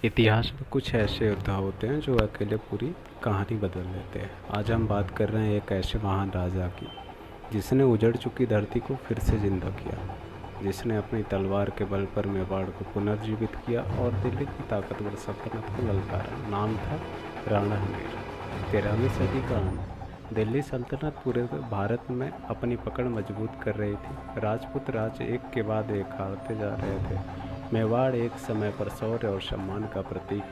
इतिहास में कुछ ऐसे योद्धा होते हैं जो अकेले पूरी कहानी बदल देते हैं। आज हम बात कर रहे हैं एक ऐसे महान राजा की जिसने उजड़ चुकी धरती को फिर से जिंदा किया, जिसने अपनी तलवार के बल पर मेवाड़ को पुनर्जीवित किया और दिल्ली की ताकतवर सल्तनत को ललकारा। नाम था राणा हमीर। 13वीं सदी का अंत। दिल्ली सल्तनत पूरे भारत में अपनी पकड़ मजबूत कर रही थी। राजपूत राज्य एक के बाद एक हारते जा रहे थे। मेवाड़ एक समय पर शौर्य और सम्मान का प्रतीक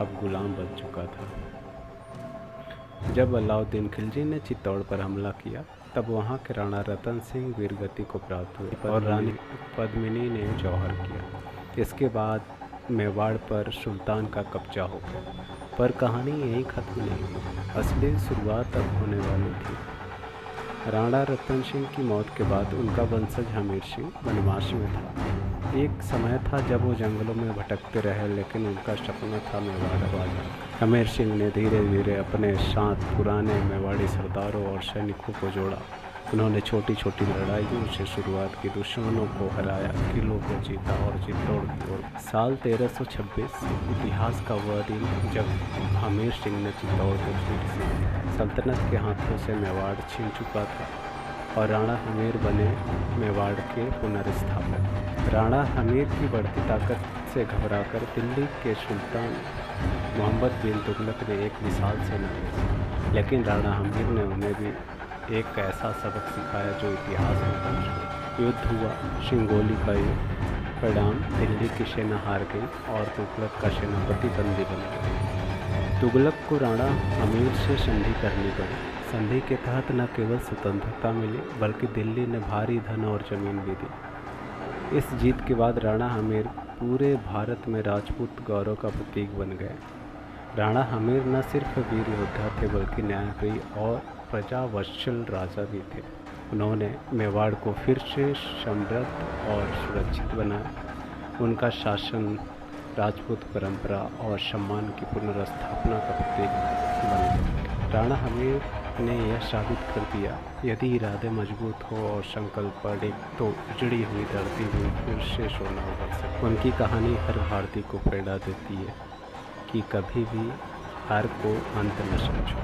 अब गुलाम बन चुका था। जब अलाउद्दीन खिलजी ने चित्तौड़ पर हमला किया तब वहां के राणा रतन सिंह वीरगति को प्राप्त हुए और रानी पद्मिनी ने जौहर किया। इसके बाद मेवाड़ पर सुल्तान का कब्जा हो गया। पर कहानी यहीं खत्म नहीं हुई, असली शुरुआत अब होने वाली थी। राणा रतन सिंह की मौत के बाद उनका वंशज हमीर सिंह वनवास में था। एक समय था जब वो जंगलों में भटकते रहे, लेकिन उनका सपना था मेवाड़ राजा। हमीर सिंह ने धीरे धीरे अपने साथ पुराने मेवाड़ी सरदारों और सैनिकों को जोड़ा। उन्होंने छोटी छोटी लड़ाइयों से शुरुआत की, दुश्मनों को हराया, किलों को जीता और चित्तौड़ की ओर। साल 1326 इतिहास का वह दिन जब हमीर सिंह ने चित्तौड़ को फिर से सल्तनत के हाथों से मेवाड़ छीन चुका था और राणा हमीर बने मेवाड़ के पुनर्स्थापक। राणा हमीर की बढ़ती ताकत से घबराकर दिल्ली के सुल्तान मोहम्मद बिन तुगलक ने एक विशाल सेना भेजी, लेकिन राणा हमीर ने उन्हें भी एक ऐसा सबक सिखाया जो इतिहास में दर्ज है। युद्ध हुआ, सिंगोली का युद्ध। परिणाम, दिल्ली की सेना हार गई और तुगलक का सेनापति बंदी बन गया। तुगलक को राणा हमीर से संधि करनी पड़ी। संधि के तहत न केवल स्वतंत्रता मिली बल्कि दिल्ली ने भारी धन और जमीन भी दी। इस जीत के बाद राणा हमीर पूरे भारत में राजपूत गौरव का प्रतीक बन गए। राणा हमीर न सिर्फ वीर योद्धा थे बल्कि न्यायप्रिय और प्रजावत्सल राजा भी थे। उन्होंने मेवाड़ को फिर से समृद्ध और सुरक्षित बनाया। उनका शासन राजपूत परंपरा और सम्मान की पुनर्स्थापना का प्रतीक बन गया। राणा हमीर ने यह साबित कर दिया, यदि इरादे मजबूत हो और संकल्प अड़िग तो उजड़ी हुई धरती भी फिर से सोना उगल सकती। उनकी कहानी हर भारतीय को प्रेरणा देती है कि कभी भी हार को अंत न समझो।